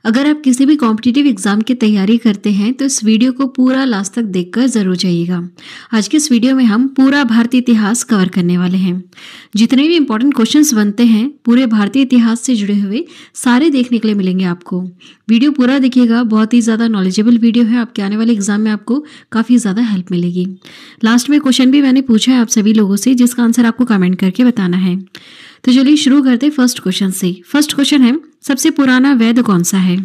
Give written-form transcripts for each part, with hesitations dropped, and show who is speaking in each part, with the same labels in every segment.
Speaker 1: अगर आप किसी भी कॉम्पिटिटिव एग्जाम की तैयारी करते हैं तो इस वीडियो को पूरा लास्ट तक देखकर जरूर जाइएगा। आज के इस वीडियो में हम पूरा भारतीय इतिहास कवर करने वाले हैं। जितने भी इंपॉर्टेंट क्वेश्चंस बनते हैं पूरे भारतीय इतिहास से जुड़े हुए सारे देखने के लिए मिलेंगे आपको। वीडियो पूरा देखिएगा, बहुत ही ज़्यादा नॉलेजेबल वीडियो है। आपके आने वाले एग्जाम में आपको काफ़ी ज़्यादा हेल्प मिलेगी। लास्ट में क्वेश्चन भी मैंने पूछा है आप सभी लोगों से, जिसका आंसर आपको कमेंट करके बताना है। तो चलिए शुरू करते हैं फर्स्ट क्वेश्चन से। फर्स्ट क्वेश्चन है, सबसे पुराना वेद कौन सा है?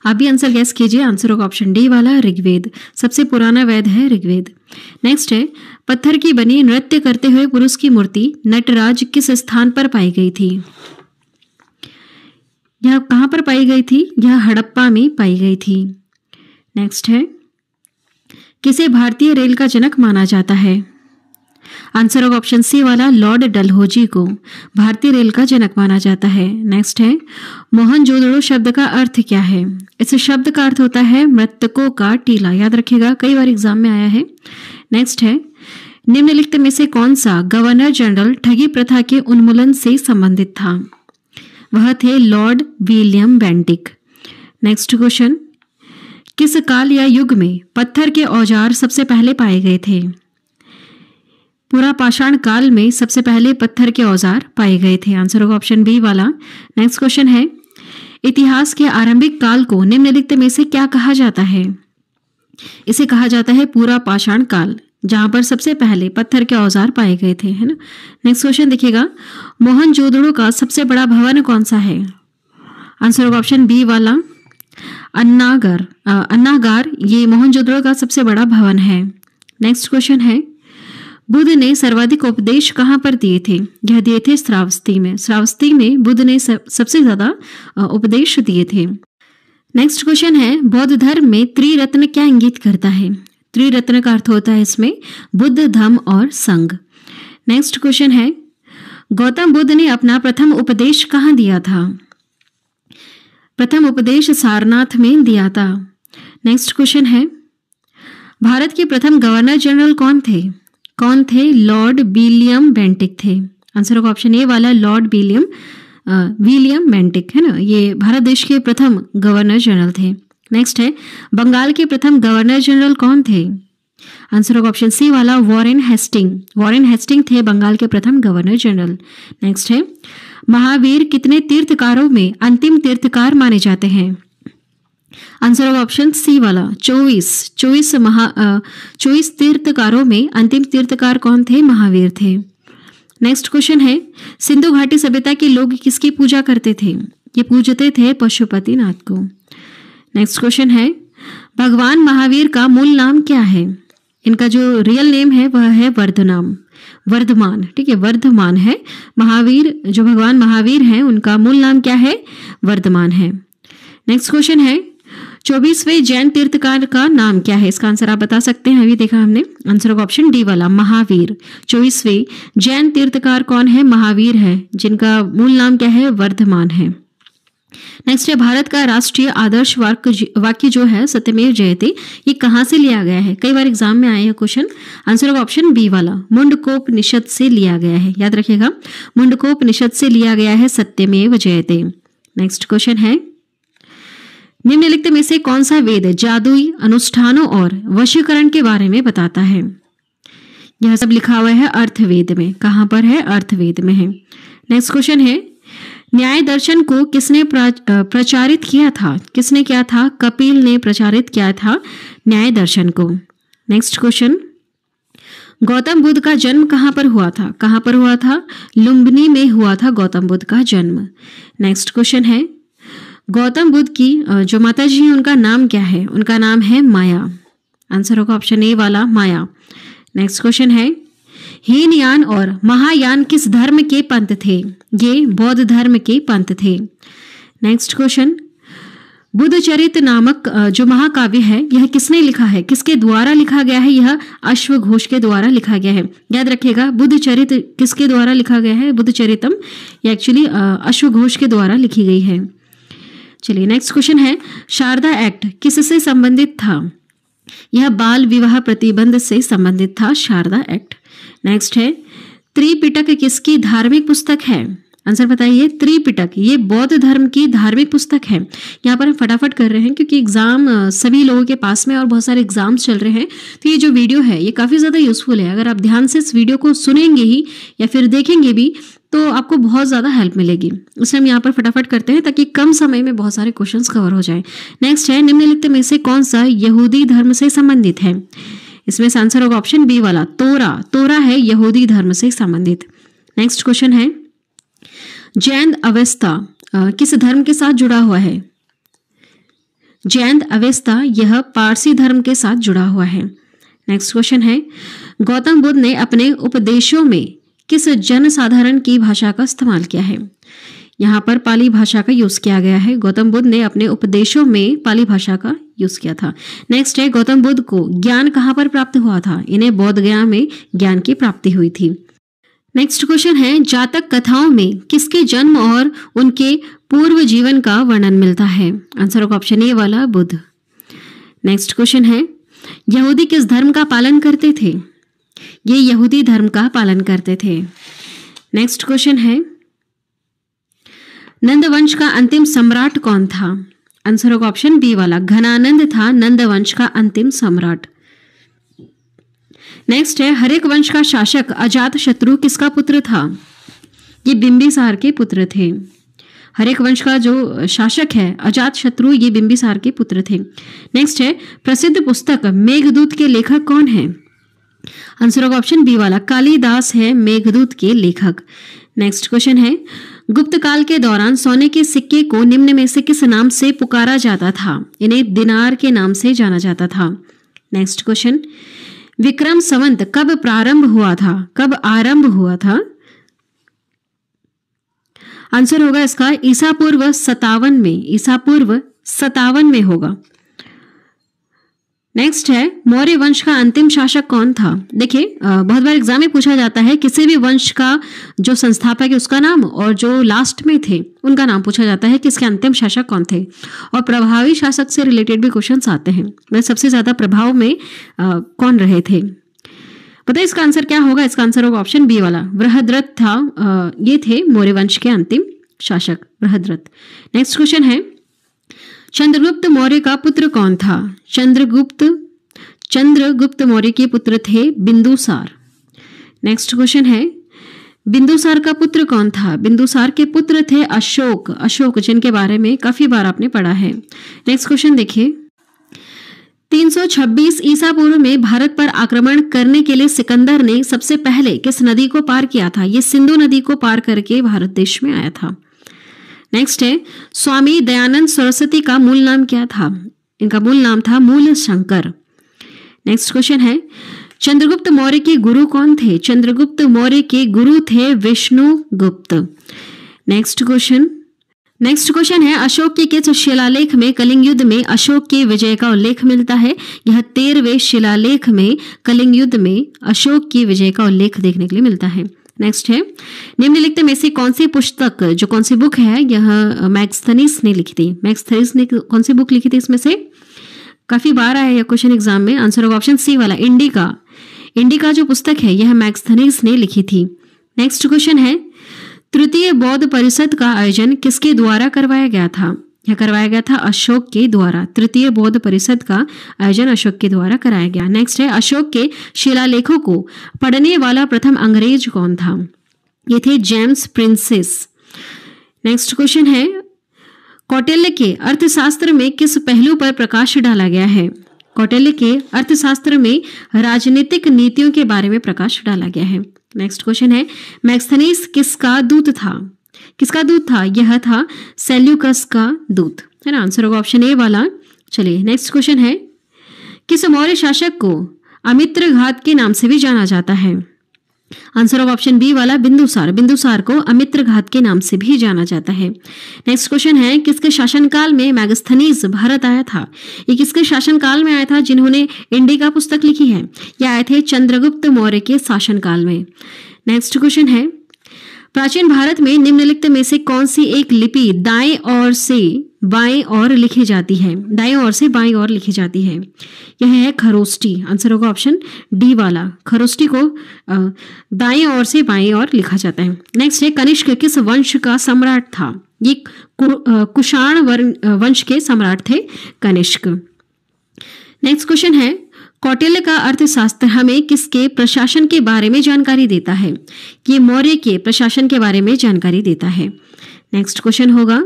Speaker 1: आप भी आंसर गैस कीजिए। आंसर होगा ऑप्शन डी वाला, ऋग्वेद। सबसे पुराना वेद है ऋग्वेद। नेक्स्ट है, पत्थर की बनी नृत्य करते हुए पुरुष की मूर्ति नटराज किस स्थान पर पाई गई थी? यह कहाँ पर पाई गई थी? यह हड़प्पा में पाई गई थी। नेक्स्ट है, किसे भारतीय रेल का जनक माना जाता है? आंसर होगा ऑप्शन सी वाला, लॉर्ड डलहौजी को भारतीय रेल का जनक माना जाता है। नेक्स्ट है, मोहनजोदड़ो शब्द का अर्थ क्या है? इस शब्द का अर्थ होता है मृतकों का टीला। याद रखिएगा, कई बार एग्जाम में आया है। नेक्स्ट है, निम्नलिखित में से कौन सा गवर्नर जनरल ठगी प्रथा के उन्मूलन से संबंधित था? वह थे Lord William Bentinck. Next question, किस काल या युग में पत्थर के औजार सबसे पहले पाए गए थे? पूरा पाषाण काल में सबसे पहले पत्थर के औजार पाए गए थे। आंसर होगा ऑप्शन बी वाला। नेक्स्ट क्वेश्चन है, इतिहास के आरंभिक काल को निम्नलिखित में से क्या कहा जाता है? इसे कहा जाता है पूरा पाषाण काल, जहां पर सबसे पहले पत्थर के औजार पाए गए थे, है ना। नेक्स्ट क्वेश्चन देखिएगा, मोहनजोदड़ो का सबसे बड़ा भवन कौन सा है? आंसर होगा ऑप्शन बी वाला, अन्नागार। ये मोहनजोदड़ो का सबसे बड़ा भवन है। नेक्स्ट क्वेश्चन है, बुद्ध ने सर्वाधिक उपदेश कहाँ पर दिए थे? यह दिए थे श्रावस्ती में। श्रावस्ती में बुद्ध ने सबसे ज्यादा उपदेश दिए थे। नेक्स्ट क्वेश्चन है, बौद्ध धर्म में त्रिरत्न क्या इंगित करता है? त्रिरत्न का अर्थ होता है इसमें बुद्ध, धम्म और संघ। नेक्स्ट क्वेश्चन है, गौतम बुद्ध ने अपना प्रथम उपदेश कहाँ दिया था? प्रथम उपदेश सारनाथ में दिया था। नेक्स्ट क्वेश्चन है, भारत के प्रथम गवर्नर जनरल कौन थे? लॉर्ड विलियम बेंटिक थे। आंसर होगा ऑप्शन ए वाला, लॉर्ड विलियम बेंटिक, है ना। ये भारत देश के प्रथम गवर्नर जनरल थे। नेक्स्ट है, बंगाल के प्रथम गवर्नर जनरल कौन थे? आंसर होगा ऑप्शन सी वाला, वॉरेन हेस्टिंग थे बंगाल के प्रथम गवर्नर जनरल। नेक्स्ट है, महावीर कितने तीर्थकारों में अंतिम तीर्थकार माने जाते हैं? आंसर होगा ऑप्शन सी वाला, 24 तीर्थकारों में अंतिम तीर्थकार कौन थे? महावीर थे। नेक्स्ट क्वेश्चन है, सिंधु घाटी सभ्यता के लोग किसकी पूजा करते थे? ये पूजते थे पशुपतिनाथ को। नेक्स्ट क्वेश्चन है, भगवान महावीर का मूल नाम क्या है? इनका जो रियल नेम है वह है वर्धमान, ठीक है, वर्धमान है। महावीर, जो भगवान महावीर हैं, उनका मूल नाम क्या है? वर्धमान है। नेक्स्ट क्वेश्चन है, 24वें जैन तीर्थकार का नाम क्या है? इसका आंसर आप बता सकते हैं, अभी देखा हमने। आंसर होगा ऑप्शन डी वाला, महावीर। 24वें जैन तीर्थकार कौन है? महावीर है, जिनका मूल नाम क्या है? वर्धमान है। नेक्स्ट है, भारत का राष्ट्रीय आदर्श वाक्य जो है सत्यमेव जयते, ये कहाँ से लिया गया है? कई बार एग्जाम में आया है क्वेश्चन। आंसर होगा ऑप्शन बी वाला, मुंडकोपनिषद से लिया गया है। याद रखिएगा, मुंडकोपनिषद से लिया गया है सत्यमेव जयते। नेक्स्ट क्वेश्चन है, निम्नलिखित में से कौन सा वेद जादुई अनुष्ठानों और वशीकरण के बारे में बताता है? यह सब लिखा हुआ है अर्थवेद में। कहां पर है? अर्थवेद में है। नेक्स्ट क्वेश्चन है, न्याय दर्शन को किसने प्रचारित किया था? किसने किया था? कपिल ने प्रचारित किया था न्याय दर्शन को। नेक्स्ट क्वेश्चन, गौतम बुद्ध का जन्म कहां पर हुआ था? लुम्बिनी में हुआ था गौतम बुद्ध का जन्म। नेक्स्ट क्वेश्चन है, गौतम बुद्ध की जो माता जी हैं उनका नाम क्या है? उनका नाम है माया। आंसर होगा ऑप्शन ए वाला, माया। नेक्स्ट क्वेश्चन है, हीनयान और महायान किस धर्म के पंथ थे? ये बौद्ध धर्म के पंथ थे। नेक्स्ट क्वेश्चन, बुद्धचरित नामक जो महाकाव्य है यह किसने लिखा है? किसके द्वारा लिखा गया है? यह अश्वघोष के द्वारा लिखा गया है। याद रखिएगा, बुद्धचरित किसके द्वारा लिखा गया है? बुद्धचरितम ये एक्चुअली अश्वघोष के द्वारा लिखी गई है। चलिए नेक्स्ट क्वेश्चन है, शारदा एक्ट किससे संबंधित था? यह बाल विवाह प्रतिबंध से संबंधित था, शारदा एक्ट। नेक्स्ट है, त्रिपिटक किसकी धार्मिक पुस्तक है? आंसर बताइए। त्रिपिटक ये बौद्ध धर्म की धार्मिक पुस्तक है। यहाँ पर हम फटाफट कर रहे हैं क्योंकि एग्जाम सभी लोगों के पास में और बहुत सारे एग्जाम्स चल रहे हैं, तो ये जो वीडियो है ये काफ़ी ज़्यादा यूजफुल है। अगर आप ध्यान से इस वीडियो को सुनेंगे ही या फिर देखेंगे भी तो आपको बहुत ज़्यादा हेल्प मिलेगी। इसलिए हम यहाँ पर फटाफट करते हैं ताकि कम समय में बहुत सारे क्वेश्चंस कवर हो जाएं। नेक्स्ट है, निम्नलिखित में से कौन सा यहूदी धर्म से संबंधित है? इसमें से आंसर होगा ऑप्शन बी वाला, तोरा। तोरा है यहूदी धर्म से संबंधित। नेक्स्ट क्वेश्चन है, जैन अवेस्ता किस धर्म के साथ जुड़ा हुआ है? जैन अवेस्ता यह पारसी धर्म के साथ जुड़ा हुआ है। नेक्स्ट क्वेश्चन है, गौतम बुद्ध ने अपने उपदेशों में किस जनसाधारण की भाषा का इस्तेमाल किया है? यहाँ पर पाली भाषा का यूज किया गया है। गौतम बुद्ध ने अपने उपदेशों में पाली भाषा का यूज किया था। नेक्स्ट है, गौतम बुद्ध को ज्ञान कहाँ पर प्राप्त हुआ था? इन्हें बोध गया में ज्ञान की प्राप्ति हुई थी। नेक्स्ट क्वेश्चन है, जातक कथाओं में किसके जन्म और उनके पूर्व जीवन का वर्णन मिलता है? आंसर होगा ऑप्शन ए वाला, बुद्ध। नेक्स्ट क्वेश्चन है, यहूदी किस धर्म का पालन करते थे? ये यहूदी धर्म का पालन करते थे। नेक्स्ट क्वेश्चन है, नंद वंश का अंतिम सम्राट कौन था? आंसर होगा ऑप्शन बी वाला, घनानंद था नंद वंश का अंतिम सम्राट। नेक्स्ट है, हरेक वंश का शासक अजात शत्रु किसका पुत्र था? ये बिंबिसार के पुत्र थे। हरेक वंश का जो शासक है अजात शत्रु, ये बिंबिसार के पुत्र थे। नेक्स्ट है, प्रसिद्ध पुस्तक मेघदूत के लेखक कौन है? आंसर होगा ऑप्शन बी वाला, कालिदास है मेघदूत के लेखक। नेक्स्ट क्वेश्चन है, गुप्त काल के दौरान सोने के सिक्के को निम्न में से किस नाम से पुकारा जाता था? इन्हें दिनार के नाम से जाना जाता था। नेक्स्ट क्वेश्चन, विक्रम संवत कब प्रारंभ हुआ था? कब आरंभ हुआ था? आंसर होगा इसका ईसा पूर्व 57 में, ईसा पूर्व 57 में होगा। नेक्स्ट है, मौर्य वंश का अंतिम शासक कौन था? देखिए बहुत बार एग्जाम में पूछा जाता है किसी भी वंश का जो संस्थापक है उसका नाम और जो लास्ट में थे उनका नाम पूछा जाता है कि इसके अंतिम शासक कौन थे। और प्रभावी शासक से रिलेटेड भी क्वेश्चंस आते हैं, वह सबसे ज्यादा प्रभाव में कौन रहे थे? पता है इसका आंसर क्या होगा? इसका आंसर होगा ऑप्शन बी वाला, बृहद्रथ था। ये थे मौर्य वंश के अंतिम शासक, बृहद्रथ। नेक्स्ट क्वेश्चन है, चंद्रगुप्त मौर्य का पुत्र कौन था? चंद्रगुप्त मौर्य के पुत्र थे बिंदुसार। नेक्स्ट क्वेश्चन है, बिंदुसार का पुत्र कौन था? बिंदुसार के पुत्र थे अशोक। अशोक जिनके बारे में काफी बार आपने पढ़ा है। नेक्स्ट क्वेश्चन देखिए, 326 ईसा पूर्व में भारत पर आक्रमण करने के लिए सिकंदर ने सबसे पहले किस नदी को पार किया था? ये सिंधु नदी को पार करके भारत देश में आया था। नेक्स्ट है, स्वामी दयानंद सरस्वती का मूल नाम क्या था? इनका मूल नाम था मूल शंकर। नेक्स्ट क्वेश्चन है, चंद्रगुप्त मौर्य के गुरु कौन थे? चंद्रगुप्त मौर्य के गुरु थे विष्णुगुप्त। नेक्स्ट क्वेश्चन है, अशोक के किस शिलालेख में कलिंग युद्ध में अशोक के विजय का उल्लेख मिलता है? यह 13वें शिलालेख में कलिंग युद्ध में अशोक की विजय का उल्लेख देखने के लिए मिलता है। नेक्स्ट है, निम्नलिखित में से कौन सी पुस्तक, जो कौन सी बुक है, यह मैग्स्थनीज ने लिखी थी? मैग्स्थनीज ने कौन सी बुक लिखी थी? इसमें से काफी बार आया यह क्वेश्चन एग्जाम में। आंसर होगा ऑप्शन सी वाला, इंडिका। इंडिका जो पुस्तक है यह मैग्स्थनीज ने लिखी थी। नेक्स्ट क्वेश्चन है, तृतीय बौद्ध परिषद का आयोजन किसके द्वारा करवाया गया था? यह करवाया गया था अशोक के द्वारा। तृतीय बौद्ध परिषद का आयोजन अशोक के द्वारा कराया गया। नेक्स्ट है, अशोक के शिलालेखों को पढ़ने वाला प्रथम अंग्रेज कौन था? ये थे जेम्स प्रिंसेस। नेक्स्ट क्वेश्चन है, कौटिल्य के अर्थशास्त्र में किस पहलू पर प्रकाश डाला गया है? कौटिल्य के अर्थशास्त्र में राजनीतिक नीतियों के बारे में प्रकाश डाला गया है। नेक्स्ट क्वेश्चन है, मैग्स्थनीज किसका दूत था? किसका दूत था? यह था सेल्यूकस का दूत, है ना। आंसर होगा ऑप्शन ए वाला। चलिए नेक्स्ट क्वेश्चन है, किस मौर्य शासक को अमित्र घात के नाम से भी जाना जाता है? आंसर होगा ऑप्शन बी वाला, बिंदुसार। बिंदुसार को अमित्र घात के नाम से भी जाना जाता है। नेक्स्ट क्वेश्चन है, किसके शासनकाल में मैग्स्थनीज भारत आया था? ये किसके शासनकाल में आया था जिन्होंने इंडिका पुस्तक लिखी है? ये आए थे चंद्रगुप्त मौर्य के शासनकाल में। नेक्स्ट क्वेश्चन है, प्राचीन भारत में निम्नलिखित में से कौन सी एक लिपि दाएं ओर से बाएं ओर लिखी जाती है, दाएं ओर से बाएं ओर लिखी जाती है? यह है खरोष्टी। आंसर होगा ऑप्शन डी वाला, खरोष्टी को दाएं ओर से बाएं ओर लिखा जाता है। नेक्स्ट है कनिष्क किस वंश का सम्राट था? ये कुषाण वंश के सम्राट थे कनिष्क। नेक्स्ट क्वेश्चन है कौटिल्य का अर्थशास्त्र हमें किसके प्रशासन के बारे में जानकारी देता है? ये मौर्य के प्रशासन के बारे में जानकारी देता है। नेक्स्ट क्वेश्चन होगा,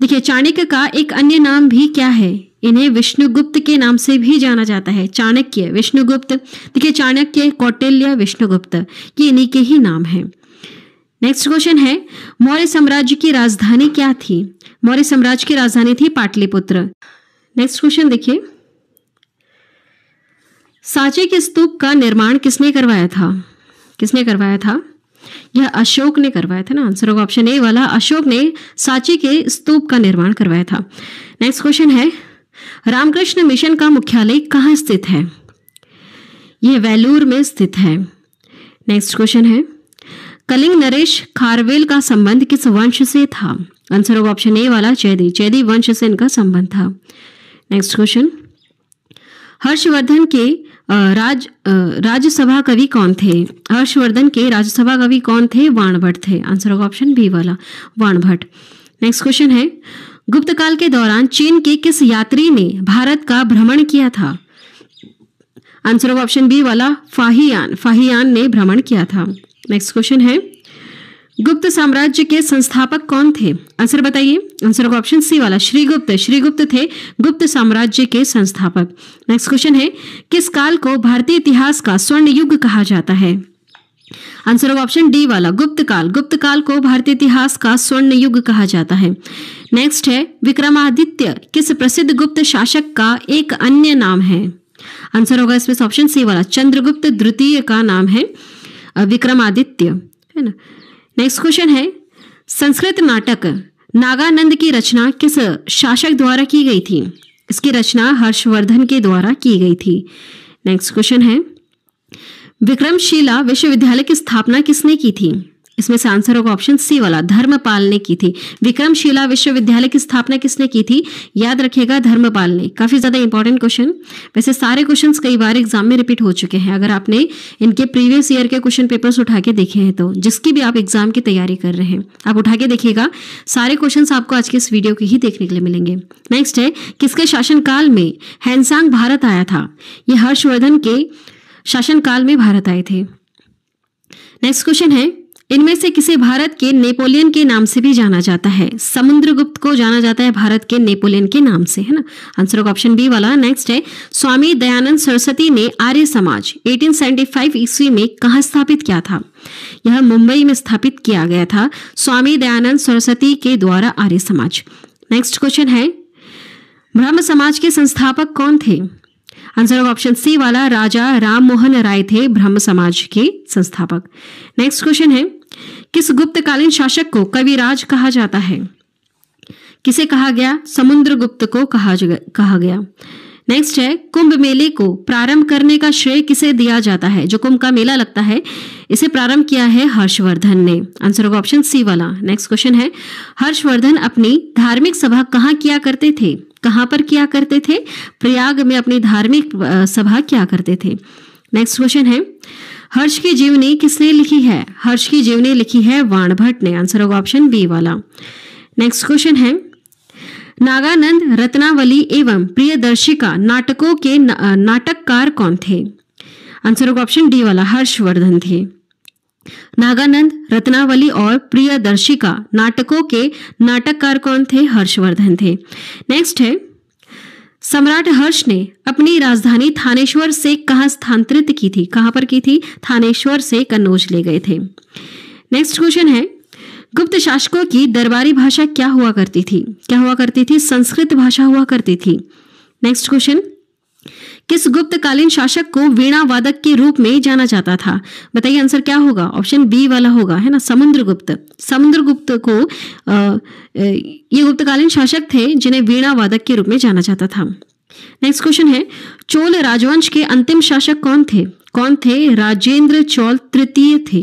Speaker 1: देखिए चाणक्य का एक अन्य नाम भी क्या है? इन्हें विष्णुगुप्त के नाम से भी जाना जाता है। चाणक्य, विष्णुगुप्त। देखिए चाणक्य, कौटिल्य, विष्णुगुप्त, ये इन्हीं के ही नाम है। नेक्स्ट क्वेश्चन है मौर्य साम्राज्य की राजधानी क्या थी? मौर्य साम्राज्य की राजधानी थी पाटलिपुत्र। नेक्स्ट क्वेश्चन देखिए, सांची के स्तूप का निर्माण किसने करवाया था? किसने करवाया था? यह अशोक ने करवाया था ना। आंसर होगा ऑप्शन ए वाला, अशोक ने सांची के स्तूप का निर्माण करवाया था। नेक्स्ट क्वेश्चन है रामकृष्ण मिशन का मुख्यालय कहाँ स्थित है? यह वेलूर में स्थित है। नेक्स्ट क्वेश्चन है कलिंग नरेश खारवेल का संबंध किस वंश से था? आंसर होगा ऑप्शन ए वाला, चैदी। चैदी वंश से इनका संबंध था। नेक्स्ट क्वेश्चन, हर्षवर्धन के राज्यसभा कवि कौन थे? हर्षवर्धन के राज्यसभा कवि कौन थे? वाणभट्ट थे। आंसर होगा ऑप्शन बी वाला, वाणभट्ट। नेक्स्ट क्वेश्चन है गुप्त काल के दौरान चीन के किस यात्री ने भारत का भ्रमण किया था? आंसर होगा ऑप्शन बी वाला, फाहियान। फाहियान ने भ्रमण किया था। नेक्स्ट क्वेश्चन है गुप्त साम्राज्य के संस्थापक कौन थे? आंसर बताइए। आंसर होगा ऑप्शन सी वाला, श्रीगुप्त। श्रीगुप्त थे गुप्त साम्राज्य के संस्थापक। नेक्स्ट क्वेश्चन है किस काल को भारतीय इतिहास का स्वर्ण युग कहा जाता है? आंसर होगा ऑप्शन डी वाला, गुप्त काल। गुप्त काल को भारतीय इतिहास का स्वर्ण युग कहा जाता है। नेक्स्ट है विक्रमादित्य किस प्रसिद्ध गुप्त शासक का एक अन्य नाम है? आंसर होगा इसमें ऑप्शन सी वाला, चंद्रगुप्त द्वितीय का नाम है विक्रमादित्य, है ना। नेक्स्ट क्वेश्चन है संस्कृत नाटक नागानंद की रचना किस शासक द्वारा की गई थी? इसकी रचना हर्षवर्धन के द्वारा की गई थी। नेक्स्ट क्वेश्चन है विक्रमशिला विश्वविद्यालय की स्थापना किसने की थी? इसमें से आंसर होगा ऑप्शन सी वाला, धर्मपाल ने की थी। विक्रमशिला विश्वविद्यालय की स्थापना किसने की थी? याद रखिएगा, धर्मपाल ने। काफी ज्यादा इंपॉर्टेंट क्वेश्चन। वैसे सारे क्वेश्चंस कई बार एग्जाम में रिपीट हो चुके हैं। अगर आपने इनके प्रीवियस ईयर के क्वेश्चन पेपर्स उठा के देखे हैं तो जिसकी भी आप एग्जाम की तैयारी कर रहे हैं आप उठा के देखिएगा, सारे क्वेश्चन आपको आज के इस वीडियो के ही देखने के लिए मिलेंगे। नेक्स्ट है किसके शासनकाल में हैनसांग भारत आया था? ये हर्षवर्धन के शासनकाल में भारत आए थे। नेक्स्ट क्वेश्चन है इनमें से किसे भारत के नेपोलियन के नाम से भी जाना जाता है? समुद्रगुप्त को जाना जाता है भारत के नेपोलियन के नाम से, है ना। आंसर होगा ऑप्शन बी वाला। नेक्स्ट है स्वामी दयानंद सरस्वती ने आर्य समाज 1875 ईस्वी में कहाँ स्थापित किया था? यह मुंबई में स्थापित किया गया था स्वामी दयानंद सरस्वती के द्वारा आर्य समाज। नेक्स्ट क्वेश्चन है ब्रह्म समाज के संस्थापक कौन थे? आंसर होगा ऑप्शन सी वाला, राजा राम मोहन राय थे ब्रह्म समाज के संस्थापक। नेक्स्ट क्वेश्चन है किस गुप्तकालीन शासक को कविराज कहा जाता है? किसे कहा गया? समुद्रगुप्त को कहा गया। नेक्स्ट है कुंभ मेले को प्रारंभ करने का श्रेय किसे दिया जाता है? जो कुंभ का मेला लगता है इसे प्रारंभ किया है हर्षवर्धन ने। आंसर होगा ऑप्शन सी वाला। नेक्स्ट क्वेश्चन है हर्षवर्धन अपनी धार्मिक सभा कहाँ किया करते थे? कहाँ पर किया करते थे? प्रयाग में अपनी धार्मिक सभा किया करते थे। नेक्स्ट क्वेश्चन है हर्ष की जीवनी किसने लिखी है? हर्ष की जीवनी लिखी है वाणभट्ट ने। आंसर होगा ऑप्शन बी वाला। नेक्स्ट क्वेश्चन है नागानंद, रत्नावली एवं प्रियदर्शिका नाटकों के नाटककार कौन थे? आंसर होगा ऑप्शन डी वाला, हर्षवर्धन थे। नागानंद, रत्नावली और प्रियदर्शिका नाटकों के नाटककार कौन थे? हर्षवर्धन थे। नेक्स्ट है सम्राट हर्ष ने अपनी राजधानी थानेश्वर से कहां स्थानांतरित की थी? कहां पर की थी? थानेश्वर से कन्नौज ले गए थे। नेक्स्ट क्वेश्चन है गुप्त शासकों की दरबारी भाषा क्या हुआ करती थी? क्या हुआ करती थी? संस्कृत भाषा हुआ करती थी। नेक्स्ट क्वेश्चन किस गुप्तकालीन शासक को वीणा वादक के रूप में जाना जाता था? बताइए आंसर क्या होगा? ऑप्शन बी वाला होगा, है ना, समुद्रगुप्त। समुद्रगुप्त को ये गुप्तकालीन शासक थे जिन्हें वीणा वादक के रूप में जाना जाता था। नेक्स्ट क्वेश्चन है चोल राजवंश के अंतिम शासक कौन थे? कौन थे? राजेंद्र चोल तृतीय थे।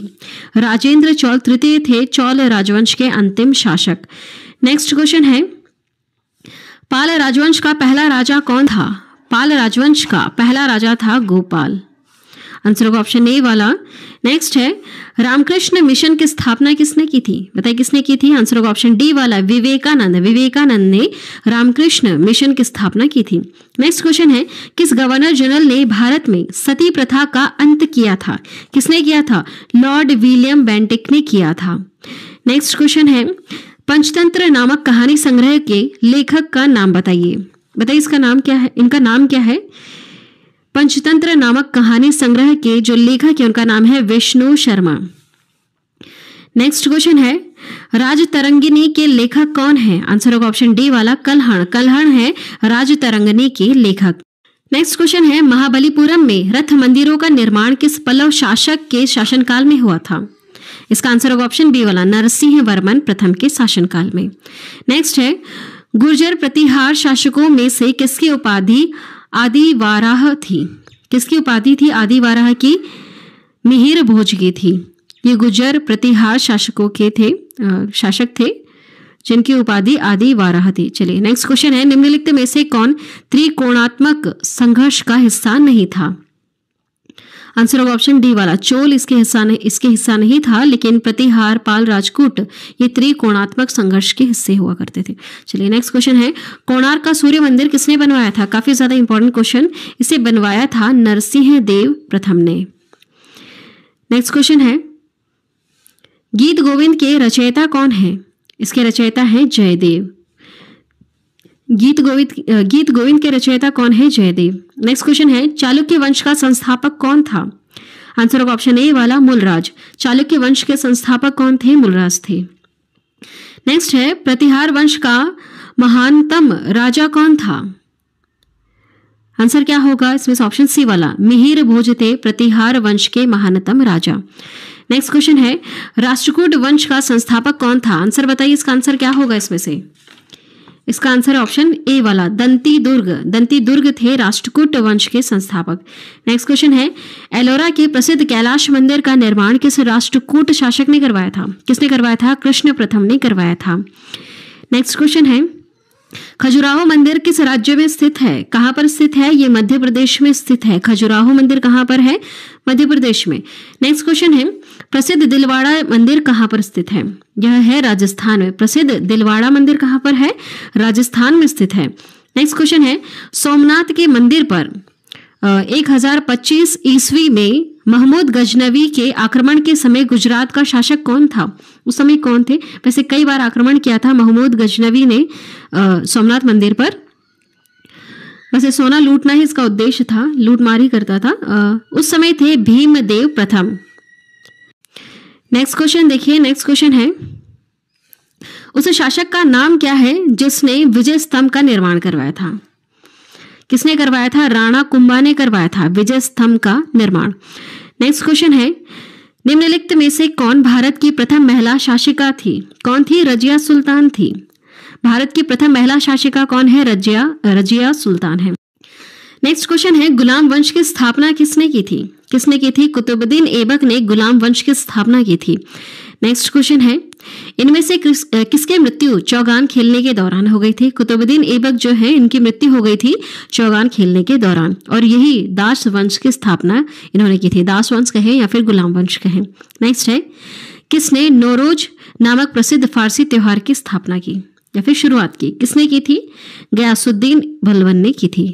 Speaker 1: राजेंद्र चोल तृतीय थे चोल राजवंश के अंतिम शासक। नेक्स्ट क्वेश्चन है पाल राजवंश का पहला राजा कौन था? पाल राजवंश का पहला राजा था गोपाल। आंसर होगा ऑप्शन ए वाला। नेक्स्ट है, रामकृष्ण मिशन की स्थापना किसने की थी? बताइए किसने की थी? आंसर होगा ऑप्शन डी वाला, विवेकानंद। विवेकानंद ने रामकृष्ण मिशन की स्थापना की थी। नेक्स्ट क्वेश्चन है, किस गवर्नर जनरल ने भारत में सती प्रथा का अंत किया था? किसने किया था? लॉर्ड विलियम बेंटिक ने किया था। नेक्स्ट क्वेश्चन है, पंचतंत्र नामक कहानी संग्रह के लेखक का नाम बताइए। बताइए इसका नाम क्या है? इनका नाम क्या है? पंचतंत्र नामक कहानी संग्रह के जो लेखक है उनका नाम है विष्णु शर्मा। नेक्स्ट क्वेश्चन है, राजतरंगिणी के लेखक कौन है? आंसर होगा ऑप्शन डी वाला, कल्हण। कल्हण है राजतरंगिणी के लेखक। नेक्स्ट क्वेश्चन है, महाबलीपुरम में रथ मंदिरों का निर्माण किस पल्लव शासक के शासनकाल में हुआ था? इसका आंसर होगा ऑप्शन बी वाला, नरसिंह वर्मन प्रथम के शासनकाल में। नेक्स्ट है, गुर्जर प्रतिहार शासकों में से किसकी उपाधि आदिवाराह थी? किसकी उपाधि थी आदिवाराह की? मिहिर भोज की थी। ये गुर्जर प्रतिहार शासकों के थे, शासक थे जिनकी उपाधि आदिवाराह थी। चलिए नेक्स्ट क्वेश्चन है, निम्नलिखित में से कौन त्रिकोणात्मक संघर्ष का हिस्सा नहीं था? आंसर होगा ऑप्शन डी वाला, चोल इसके हिस्सा नहीं था, लेकिन प्रतिहार, पाल, राजपूत ये त्रिकोणात्मक संघर्ष के हिस्से हुआ करते थे। चलिए नेक्स्ट क्वेश्चन है, कोणार्क का सूर्य मंदिर किसने बनवाया था? काफी ज्यादा इंपॉर्टेंट क्वेश्चन। इसे बनवाया था नरसिंह देव प्रथम ने। नेक्स्ट क्वेश्चन है, गीत गोविंद के रचयिता कौन है? इसके रचयिता है जयदेव। गीत गोविंद के रचयिता कौन है? जयदेव। नेक्स्ट क्वेश्चन है, चालुक्य वंश का संस्थापक कौन था? आंसर होगा ऑप्शन ए वाला, मूलराज। चालुक्य वंश के संस्थापक कौन थे? मूलराज थे। नेक्स्ट है, प्रतिहार वंश का महानतम राजा कौन था? आंसर क्या होगा इसमें से? ऑप्शन सी वाला, मिहिर भोज थे प्रतिहार वंश के महानतम राजा। नेक्स्ट क्वेश्चन है, राष्ट्रकूट वंश का संस्थापक कौन था? आंसर बताइए, इसका आंसर क्या होगा इसमें से? इसका आंसर है ऑप्शन ए वाला, दंती दुर्ग। दंती दुर्ग थे राष्ट्रकूट वंश के संस्थापक। नेक्स्ट क्वेश्चन है, एलोरा के प्रसिद्ध कैलाश मंदिर का निर्माण किस राष्ट्रकूट शासक ने करवाया था? किसने करवाया था? कृष्ण प्रथम ने करवाया था। नेक्स्ट क्वेश्चन है, खजुराहो मंदिर किस राज्य में स्थित है? कहां पर स्थित है? ये मध्य प्रदेश में स्थित है। खजुराहो मंदिर कहां पर है? मध्य प्रदेश में। नेक्स्ट क्वेश्चन है, प्रसिद्ध दिलवाड़ा मंदिर कहां पर स्थित है? यह है राजस्थान में। प्रसिद्ध दिलवाड़ा मंदिर कहां पर है? राजस्थान में स्थित है। नेक्स्ट क्वेश्चन है, सोमनाथ के मंदिर पर 1025 ईस्वी में महमूद गजनवी के आक्रमण के समय गुजरात का शासक कौन था? उस समय कौन थे? वैसे कई बार आक्रमण किया था महमूद गजनवी ने सोमनाथ मंदिर पर। वैसे सोना लूटना ही इसका उद्देश्य था, लूटमार ही करता था। उस समय थे भीमदेव प्रथम। नेक्स्ट क्वेश्चन देखिए, नेक्स्ट क्वेश्चन है, उस शासक का नाम क्या है जिसने विजय स्तंभ का निर्माण करवाया था? किसने करवाया था? राणा कुंभा ने करवाया था विजय स्तंभ का निर्माण। नेक्स्ट क्वेश्चन है, निम्नलिखित में से कौन भारत की प्रथम महिला शासिका थी? कौन थी? रजिया सुल्तान थी। भारत की प्रथम महिला शासिका कौन है? रजिया सुल्तान है। नेक्स्ट क्वेश्चन है, गुलाम वंश की स्थापना किसने की थी? किसने की थी? कुतुबुद्दीन ऐबक ने गुलाम वंश की स्थापना की थी। नेक्स्ट क्वेश्चन है, इनमें से किसकी मृत्यु चौगान खेलने के दौरान हो गई थी? कुतुबुद्दीन ऐबक जो है इनकी मृत्यु हो गई थी चौगान खेलने के दौरान, और यही दास वंश की स्थापना इन्होंने की थी। दास वंश कहें या फिर गुलाम वंश कहें। नेक्स्ट है, किसने नौरोज नामक प्रसिद्ध फारसी त्योहार की स्थापना की या फिर शुरुआत की? किसने की थी? गयासुद्दीन बलबन ने की थी।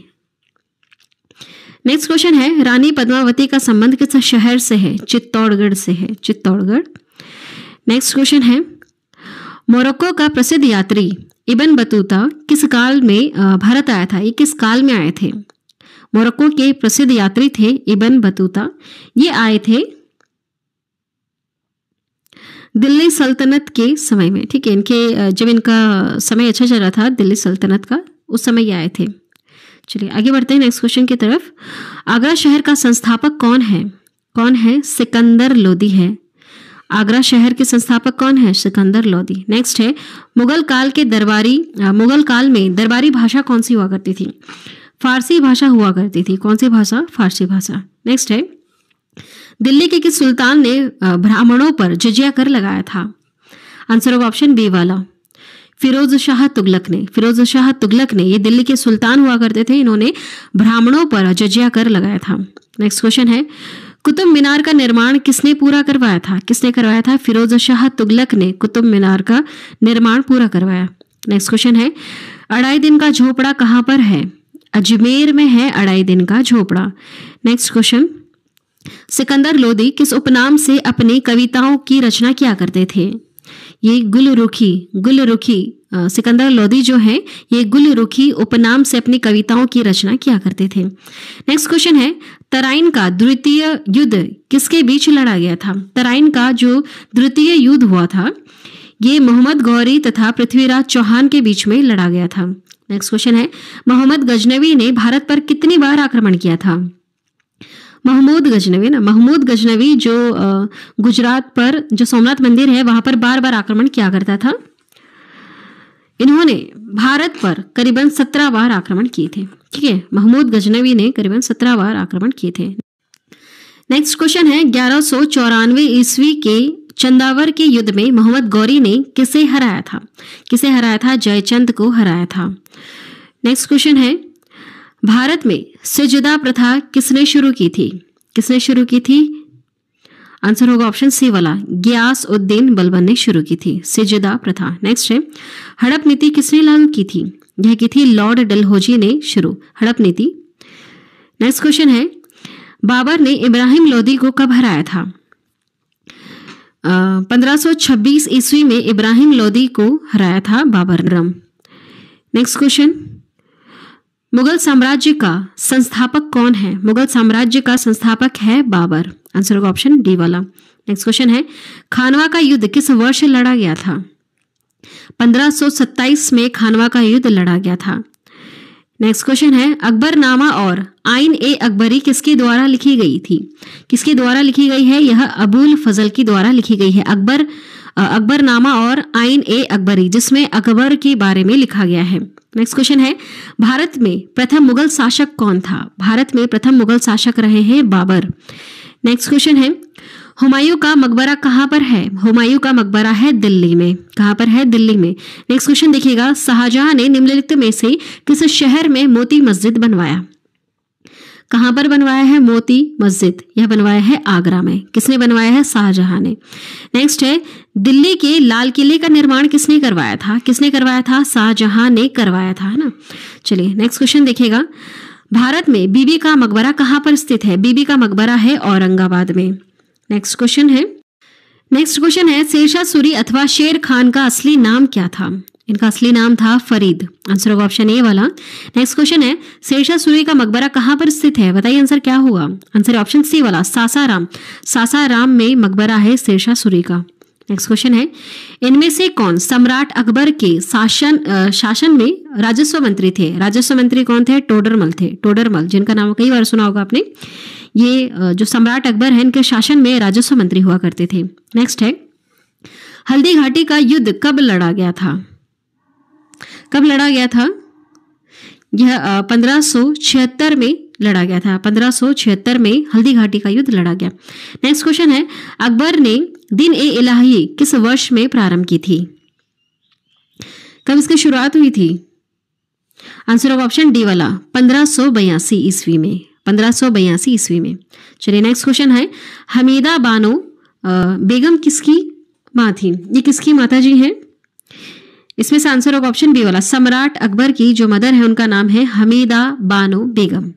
Speaker 1: नेक्स्ट क्वेश्चन है, रानी पद्मावती का संबंध किस शहर से है? चित्तौड़गढ़ से है, चित्तौड़गढ़। नेक्स्ट क्वेश्चन है, मोरक्को का प्रसिद्ध यात्री इब्न बतूता किस काल में भारत आया था? ये किस काल में आए थे? मोरक्को के प्रसिद्ध यात्री थे इब्न बतूता। ये आए थे दिल्ली सल्तनत के समय में। ठीक है, इनके जब इनका समय अच्छा चल रहा था दिल्ली सल्तनत का, उस समय ये आए थे। चलिए आगे बढ़ते हैं नेक्स्ट क्वेश्चन की तरफ। आगरा शहर का संस्थापक कौन है? कौन है? सिकंदर लोदी है। आगरा शहर के संस्थापक कौन है? सिकंदर लोदी। नेक्स्ट है, मुगल काल में दरबारी भाषा कौन सी हुआ करती थी? फारसी भाषा हुआ करती थी। कौन सी भाषा? फारसी भाषा। नेक्स्ट है, दिल्ली के किस सुल्तान ने ब्राह्मणों पर जजिया कर लगाया था? आंसर होगा ऑप्शन बी वाला, फिरोज शाह तुगलक ने, ये दिल्ली के सुल्तान हुआ करते थे, इन्होंने ब्राह्मणों पर जजिया कर लगाया था। नेक्स्ट क्वेश्चन है, कुतुब मीनार का निर्माण किसने पूरा करवाया था? किसने करवाया था? फिरोज शाह तुगलक ने कुतुब मीनार का निर्माण पूरा करवाया। नेक्स्ट क्वेश्चन है, अढ़ाई दिन का झोपड़ा कहाँ पर है? अजमेर में है अढ़ाई दिन का झोपड़ा। नेक्स्ट क्वेश्चन, सिकंदर लोदी किस उपनाम से अपनी कविताओं की रचना किया करते थे? ये गुलरुखी सिकंदर लोदी जो है ये गुलरुखी उपनाम से अपनी कविताओं की रचना किया करते थे। नेक्स्ट क्वेश्चन है, तराइन का द्वितीय युद्ध किसके बीच लड़ा गया था? तराइन का जो द्वितीय युद्ध हुआ था ये मोहम्मद गौरी तथा पृथ्वीराज चौहान के बीच में लड़ा गया था। नेक्स्ट क्वेश्चन है, मोहम्मद गजनवी ने भारत पर कितनी बार आक्रमण किया था? महमूद गजनवी जो गुजरात पर जो सोमनाथ मंदिर है वहां पर बार बार आक्रमण किया करता था। इन्होंने भारत पर करीबन 17 बार आक्रमण किए थे। ठीक है, महमूद गजनवी ने करीबन 17 बार आक्रमण किए थे। नेक्स्ट क्वेश्चन है, 1194 ईस्वी के चंदावर के युद्ध में मोहम्मद गौरी ने किसे हराया था? किसे हराया था? जयचंद को हराया था। नेक्स्ट क्वेश्चन है, भारत में सिजदा प्रथा किसने शुरू की थी? किसने शुरू की थी? आंसर होगा ऑप्शन सी वाला, गियास उद्दीन बलबन ने शुरू की थी सिजदा प्रथा। नेक्स्ट है, हड़प नीति किसने लागू की थी? यह की थी लॉर्ड डलहौजी ने शुरू, हड़प नीति। नेक्स्ट क्वेश्चन है, बाबर ने इब्राहिम लोदी को कब हराया था? 1526 ईस्वी में इब्राहिम लोदी को हराया था बाबर। नेक्स्ट क्वेश्चन, मुगल साम्राज्य का संस्थापक कौन है? मुगल साम्राज्य का संस्थापक है बाबर। आंसर होगा ऑप्शन डी वाला। नेक्स्ट क्वेश्चन है, खानवा का युद्ध किस वर्ष लड़ा गया था? 1527 में खानवा का युद्ध लड़ा गया था। नेक्स्ट क्वेश्चन है, अकबरनामा और आइन ए अकबरी किसके द्वारा लिखी गई थी? किसके द्वारा लिखी गई है? यह अबुल फजल की द्वारा लिखी गई है। अकबरनामा और आइन ए अकबरी जिसमें अकबर के बारे में लिखा गया है। नेक्स्ट क्वेश्चन है, भारत में प्रथम मुगल शासक कौन था? भारत में प्रथम मुगल शासक रहे हैं बाबर। नेक्स्ट क्वेश्चन है, हुमायूं का मकबरा कहाँ पर है? हुमायूं का मकबरा है दिल्ली में। कहाँ पर है? दिल्ली में। नेक्स्ट क्वेश्चन देखिएगा, शाहजहां ने निम्नलिखित में से किस शहर में मोती मस्जिद बनवाया? कहाँ पर बनवाया है मोती मस्जिद? यह बनवाया है आगरा में। किसने बनवाया है? शाहजहां ने। नेक्स्ट है, दिल्ली के लाल किले का निर्माण किसने करवाया था? किसने करवाया था? शाहजहां ने करवाया था, है ना। चलिए नेक्स्ट क्वेश्चन देखिएगा, भारत में बीबी का मकबरा कहाँ पर स्थित है? बीबी का मकबरा है औरंगाबाद में। नेक्स्ट क्वेश्चन है, शेरशाह सूरी अथवा शेर खान का असली नाम क्या था? इनका असली नाम था फरीद। आंसर होगा ऑप्शन ए वाला। नेक्स्ट क्वेश्चन है, शेरशाह सूरी का मकबरा कहाँ पर स्थित है? बताइए आंसर क्या होगा? आंसर ऑप्शन सी वाला, सासाराम में मकबरा है शेरशाह सूरी का। नेक्स्ट क्वेश्चन है, इनमें से कौन सम्राट अकबर के शासन में राजस्व मंत्री थे? राजस्व मंत्री कौन थे? टोडरमल, जिनका नाम कई बार सुना होगा आपने। ये जो सम्राट अकबर है इनके शासन में राजस्व मंत्री हुआ करते थे। नेक्स्ट है, हल्दी घाटी का युद्ध कब लड़ा गया था? कब लड़ा गया था? यह 1576 में लड़ा गया था। 1576 में हल्दी घाटी का युद्ध लड़ा गया। नेक्स्ट क्वेश्चन है, अकबर ने दिन ए इलाही किस वर्ष में प्रारंभ की थी? कब इसकी शुरुआत हुई थी? आंसर होगा ऑप्शन डी वाला, 1582 ईस्वी में। 1582 ईस्वी में। चलिए नेक्स्ट क्वेश्चन है, हमीदा बानो बेगम किसकी माँ थी? ये किसकी माता जी हैं? इसमें से आंसर होगा ऑप्शन बी वाला, सम्राट अकबर की जो मदर है उनका नाम है हमीदा बानो बेगम।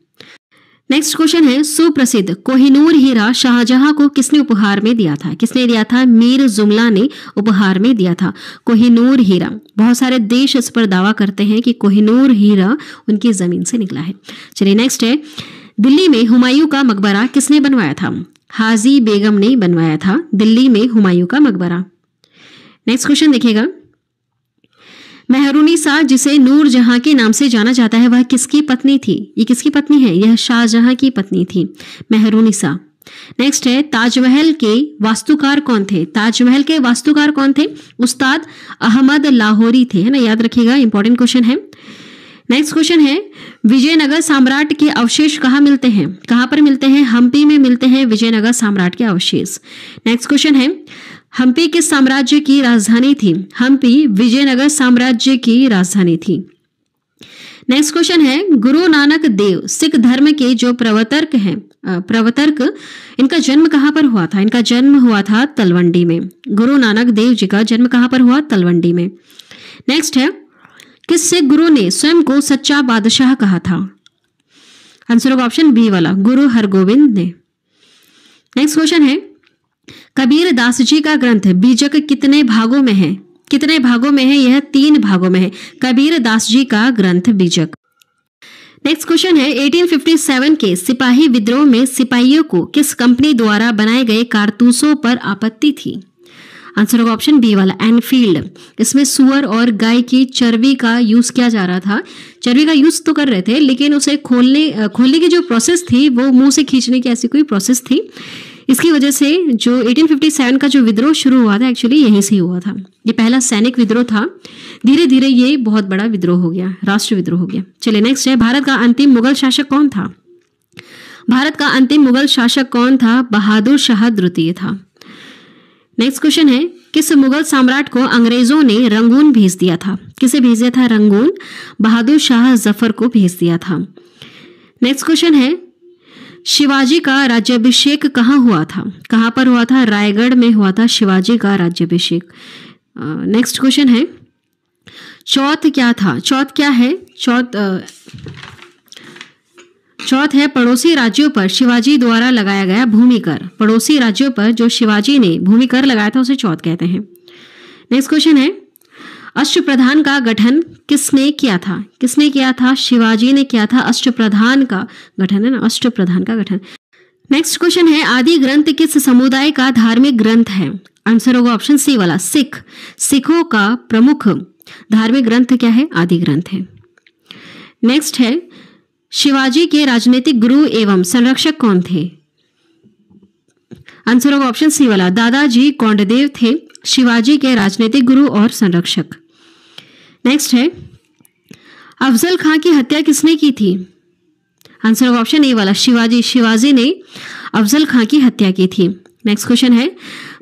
Speaker 1: नेक्स्ट क्वेश्चन है, सुप्रसिद्ध कोहिनूर हीरा शाहजहां को किसने उपहार में दिया था? किसने दिया था? मीर जुमला ने उपहार में दिया था कोहिनूर हीरा। बहुत सारे देश इस पर दावा करते हैं कि कोहिनूर हीरा उनकी जमीन से निकला है। चलिए नेक्स्ट है, दिल्ली में हुमायूं का मकबरा किसने बनवाया था? हाजी बेगम ने बनवाया था दिल्ली में हुमायूं का मकबरा। नेक्स्ट क्वेश्चन देखिएगा, मेहरुनिसा जिसे नूर जहां के नाम से जाना जाता है वह किसकी पत्नी थी? ये किसकी पत्नी है? यह शाहजहां की पत्नी थी, मेहरुनिसा। नेक्स्ट है, ताजमहल के वास्तुकार कौन थे? ताजमहल के वास्तुकार कौन थे? उस्ताद अहमद लाहौरी थे, है ना, याद रखिएगा, इंपॉर्टेंट क्वेश्चन है। नेक्स्ट क्वेश्चन है, विजयनगर सम्राट के अवशेष कहाँ मिलते हैं? कहाँ पर मिलते हैं? हम्पी में मिलते हैं विजयनगर सम्राट के अवशेष। नेक्स्ट क्वेश्चन है, हम्पी किस साम्राज्य की राजधानी थी? हम्पी विजयनगर साम्राज्य की राजधानी थी। नेक्स्ट क्वेश्चन है, गुरु नानक देव सिख धर्म के जो प्रवर्तक हैं, इनका जन्म कहाँ पर हुआ था? इनका जन्म हुआ था तलवंडी में। गुरु नानक देव जी का जन्म कहाँ पर हुआ? तलवंडी में। नेक्स्ट है, किस सिख गुरु ने स्वयं को सच्चा बादशाह कहा था? आंसर होगा ऑप्शन बी वाला, गुरु हरगोविंद ने। नेक्स्ट क्वेश्चन है, कबीर दास जी का ग्रंथ बीजक कितने भागों में है? कितने भागों में है? यह 3 भागों में है, कबीर दास जी का ग्रंथ बीजक। नेक्स्ट क्वेश्चन है, 1857 के सिपाही विद्रोह में सिपाहियों को किस कंपनी द्वारा बनाए गए कारतूसों पर आपत्ति थी? आंसर होगा ऑप्शन बी वाला, एनफील्ड। इसमें सुअर और गाय की चर्बी का यूज किया जा रहा था। चर्बी का यूज तो कर रहे थे, लेकिन उसे खोलने की जो प्रोसेस थी वो मुंह से खींचने की ऐसी कोई प्रोसेस थी। इसकी वजह से जो 1857 का जो विद्रोह शुरू हुआ था, एक्चुअली यहीं से हुआ था। ये पहला सैनिक विद्रोह था, धीरे धीरे ये बहुत बड़ा विद्रोह हो गया, राष्ट्र विद्रोह हो गया। चलिए नेक्स्ट है, भारत का अंतिम मुगल शासक कौन था? भारत का अंतिम मुगल शासक कौन था? बहादुर शाह द्वितीय था। नेक्स्ट क्वेश्चन है, किस मुगल सम्राट को अंग्रेजों ने रंगून भेज दिया था? किसे भेज दिया था रंगून? बहादुर शाह जफर को भेज दिया था। नेक्स्ट क्वेश्चन है, शिवाजी का राज्याभिषेक कहाँ हुआ था? कहाँ पर हुआ था? रायगढ़ में हुआ था शिवाजी का राज्याभिषेक। नेक्स्ट क्वेश्चन है, चौथ क्या था? चौथ क्या है? चौथ है पड़ोसी राज्यों पर शिवाजी द्वारा लगाया गया भूमि कर। पड़ोसी राज्यों पर जो शिवाजी ने भूमि कर लगाया था उसे चौथ कहते हैं। नेक्स्ट क्वेश्चन है, अष्टप्रधान का गठन किसने किया था? किसने किया था? शिवाजी ने किया था अष्टप्रधान का गठन, है ना, अष्टप्रधान का गठन। नेक्स्ट क्वेश्चन है, आदि ग्रंथ किस समुदाय का धार्मिक ग्रंथ है? आंसर होगा ऑप्शन सी वाला, सिख। सिखों का प्रमुख धार्मिक ग्रंथ क्या है? आदि ग्रंथ है। नेक्स्ट है, शिवाजी के राजनीतिक गुरु एवं संरक्षक कौन थे? आंसर होगा ऑप्शन सी वाला, दादाजी कोंडदेव थे शिवाजी के राजनीतिक गुरु और संरक्षक। नेक्स्ट है, अफजल खां की हत्या किसने की थी? आंसर होगा ऑप्शन ए वाला, शिवाजी ने अफजल खां की हत्या की थी। नेक्स्ट क्वेश्चन है,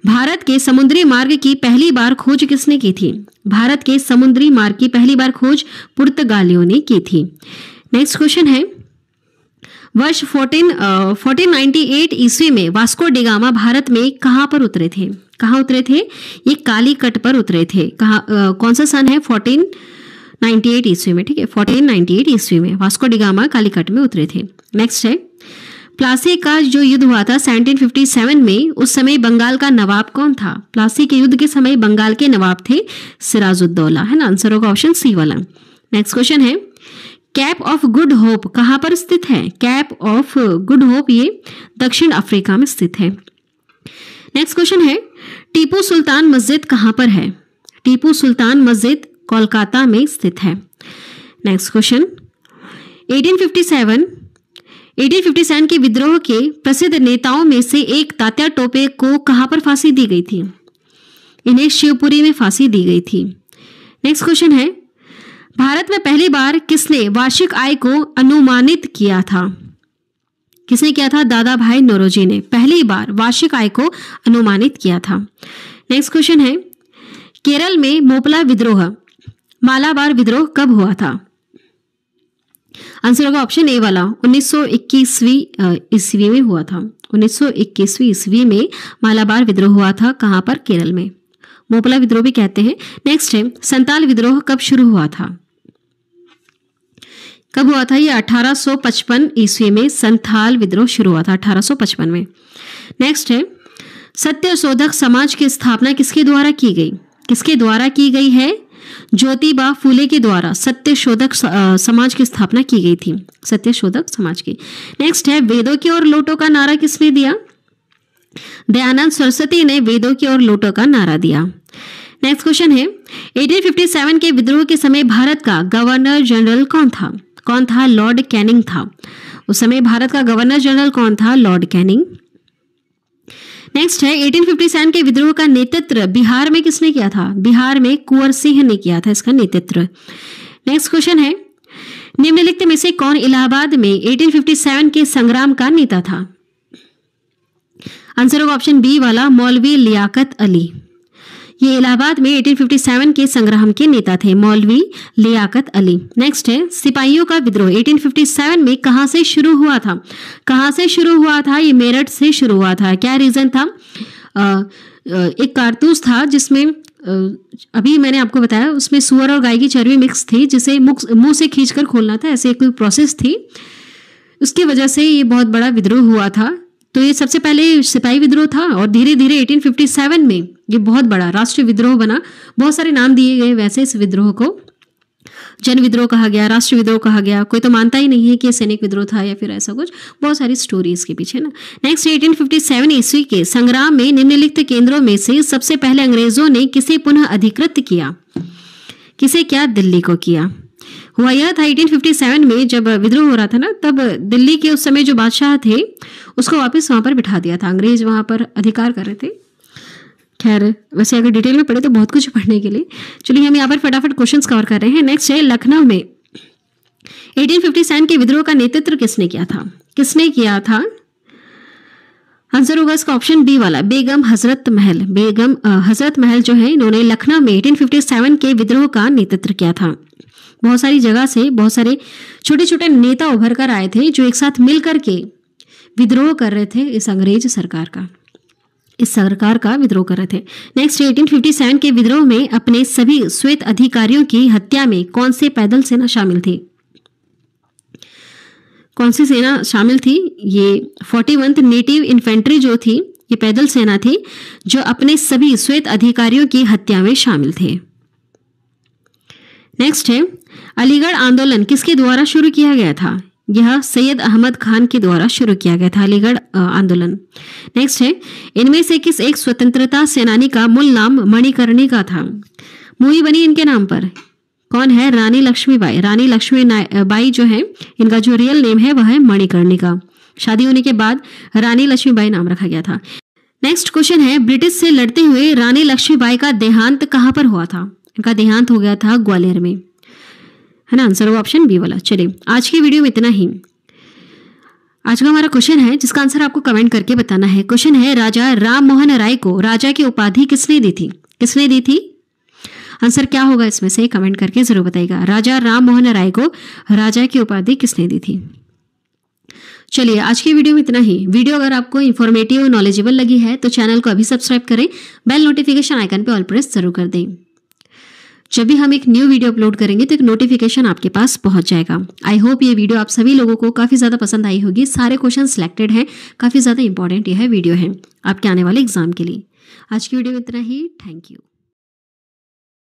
Speaker 1: भारत के समुद्री मार्ग की पहली बार खोज किसने की थी? भारत के समुद्री मार्ग की पहली बार खोज पुर्तगालियों ने की थी। नेक्स्ट क्वेश्चन है, वर्ष 1498 ईस्वी में वास्को डी गामा भारत में कहां पर उतरे थे? कहां उतरे थे? ये कालीकट पर उतरे थे। कौन सा सन है? 1498 ईस्वी में, ठीक है, 1498 ईस्वी में वास्को डी गामा कालीकट में उतरे थे। नेक्स्ट है, प्लासी का जो युद्ध हुआ था 1757 में, उस समय बंगाल का नवाब कौन था? प्लासी के युद्ध के समय बंगाल के नवाब थे सिराजुद्दौला, है ना। आंसर होगा ऑप्शन सी वाला। नेक्स्ट क्वेश्चन है, कैप ऑफ गुड होप कहां पर स्थित है? कैप ऑफ गुड होप ये दक्षिण अफ्रीका में स्थित है। नेक्स्ट क्वेश्चन है, टीपू सुल्तान मस्जिद कहां पर है? टीपू सुल्तान मस्जिद कोलकाता में स्थित है। नेक्स्ट क्वेश्चन, 1857 के विद्रोह के प्रसिद्ध नेताओं में से एक तात्या टोपे को कहां पर फांसी दी गई थी? इन्हें शिवपुरी में फांसी दी गई थी। नेक्स्ट क्वेश्चन है, भारत में पहली बार किसने वार्षिक आय को अनुमानित किया था? किसने किया था? दादा भाई नौरोजी ने पहली बार वार्षिक आय को अनुमानित किया था। नेक्स्ट क्वेश्चन है, केरल में मोपला विद्रोह, मालाबार विद्रोह कब हुआ था? आंसर होगा ऑप्शन ए वाला, 1921वीं ईस्वी में हुआ था। 1921वीं ईस्वी में मालाबार विद्रोह हुआ था। कहां पर? केरल में। मोपला विद्रोह भी कहते हैं। नेक्स्ट है, संताल विद्रोह कब शुरू हुआ था? कब हुआ था? ये 1855 ईस्वी में संथाल विद्रोह शुरू हुआ था, 1855 में। नेक्स्ट है, सत्यशोधक समाज की स्थापना किसके द्वारा की गई? किसके द्वारा की गई है? ज्योतिबा फूले के द्वारा सत्यशोधक समाज की स्थापना की गई थी, सत्यशोधक समाज की। नेक्स्ट है, वेदों की ओर लौटो का नारा किसने दिया? दयानंद सरस्वती ने वेदों की ओर लौटो का नारा दिया। नेक्स्ट क्वेश्चन है, 1857 के विद्रोह के समय भारत का गवर्नर जनरल कौन था? कौन था? लॉर्ड कैनिंग था। उस समय भारत का गवर्नर जनरल कौन था? Lord Canning. नेक्स्ट है, 1857 के विद्रोह का नेतृत्व बिहार में किसने किया था? बिहार में कुंवर सिंह ने किया था इसका नेतृत्व। नेक्स्ट क्वेश्चन है, निम्नलिखित में से कौन इलाहाबाद में 1857 के संग्राम का नेता था? आंसर होगा ऑप्शन बी वाला मौलवी लियाकत अली। ये इलाहाबाद में 1857 के संग्राम के नेता थे, मौलवी लियाकत अली। नेक्स्ट है सिपाहियों का विद्रोह 1857 में कहां से शुरू हुआ था? कहां से शुरू हुआ था? ये मेरठ से शुरू हुआ था। क्या रीजन था? एक कारतूस था जिसमें अभी मैंने आपको बताया उसमें सुअर और गाय की चर्बी मिक्स थी, जिसे मुंह से खींचकर खोलना था, ऐसे कोई प्रोसेस थी। उसकी वजह से ये बहुत बड़ा विद्रोह हुआ था। तो ये सबसे पहले सिपाही विद्रोह था और धीरे धीरे 1857 में ये बहुत बड़ा राष्ट्रीय विद्रोह बना। बहुत सारे नाम दिए गए वैसे इस विद्रोह को, जन विद्रोह कहा गया, राष्ट्रीय विद्रोह कहा गया। कोई तो मानता ही नहीं है कि ये सैनिक विद्रोह था या फिर ऐसा कुछ, बहुत सारी स्टोरी इसके पीछे ना। नेक्स्ट 1857 ईस्वी के संग्राम में निम्नलिखित केंद्रों में से सबसे पहले अंग्रेजों ने किसे पुनः अधिकृत किया? किसे? क्या? दिल्ली को किया। हुआ यह था 1857 में जब विद्रोह हो रहा था ना, तब दिल्ली के उस समय जो बादशाह थे उसको वापस वहां पर बिठा दिया था। अंग्रेज वहां पर अधिकार कर रहे थे। खैर वैसे अगर डिटेल में पढ़े तो बहुत कुछ पढ़ने के लिए। चलिए हम यहाँ पर फटाफट क्वेश्चंस कवर कर रहे हैं। नेक्स्ट है लखनऊ में 1857 के विद्रोह का नेतृत्व किसने किया था? किसने किया था? आंसर होगा इसका ऑप्शन बी वाला बेगम हजरत महल। बेगम हजरत महल जो है इन्होंने लखनऊ में 1857 के विद्रोह का नेतृत्व किया था। बहुत सारी जगह से बहुत सारे छोटे छोटे नेता उभर कर आए थे जो एक साथ मिलकर के विद्रोह कर रहे थे इस अंग्रेज सरकार का विद्रोह कर रहे थे। नेक्स्ट 1857 के विद्रोह में अपने सभी श्वेत अधिकारियों की हत्या में कौन से पैदल सेना शामिल थी? कौन सी सेना शामिल थी? ये 41th नेटिव इन्फेंट्री जो थी, ये पैदल सेना थी जो अपने सभी श्वेत अधिकारियों की हत्या में शामिल थे। नेक्स्ट है अलीगढ़ आंदोलन किसके द्वारा शुरू किया गया था? यह सैयद अहमद खान के द्वारा शुरू किया गया था अलीगढ़ आंदोलन। नेक्स्ट है इनमें से किस एक स्वतंत्रता सेनानी का मूल नाम मणिकर्णिका था? मूवी बनी इनके नाम पर। कौन है? रानी लक्ष्मीबाई। रानी लक्ष्मीबाई जो है इनका जो रियल नेम है वह है मणिकर्णिका। शादी होने के बाद रानी लक्ष्मीबाई नाम रखा गया था। नेक्स्ट क्वेश्चन है ब्रिटिश से लड़ते हुए रानी लक्ष्मीबाई का देहांत कहां पर हुआ था? इनका देहांत हो गया था ग्वालियर में, है ना। आंसर होगा ऑप्शन बी वाला। चलिए आज की वीडियो में इतना ही। आज का हमारा क्वेश्चन है जिसका आंसर आपको कमेंट करके बताना है। क्वेश्चन है राजा राम मोहन राय को राजा की उपाधि किसने दी थी? किसने दी थी? आंसर क्या होगा इसमें से कमेंट करके जरूर बताइएगा। राजा राम मोहन राय को राजा की उपाधि किसने दी थी? चलिए आज की वीडियो में इतना ही। वीडियो अगर आपको इन्फॉर्मेटिव और नॉलेजेबल लगी है तो चैनल को अभी सब्सक्राइब करें, बेल नोटिफिकेशन आइकन पे ऑल प्रेस जरूर कर दें। जब भी हम एक न्यू वीडियो अपलोड करेंगे तो एक नोटिफिकेशन आपके पास पहुंच जाएगा। आई होप ये वीडियो आप सभी लोगों को काफ़ी ज़्यादा पसंद आई होगी। सारे क्वेश्चन सिलेक्टेड हैं, काफ़ी ज़्यादा इंपॉर्टेंट यह वीडियो है आपके आने वाले एग्जाम के लिए। आज की वीडियो में इतना ही। Thank you.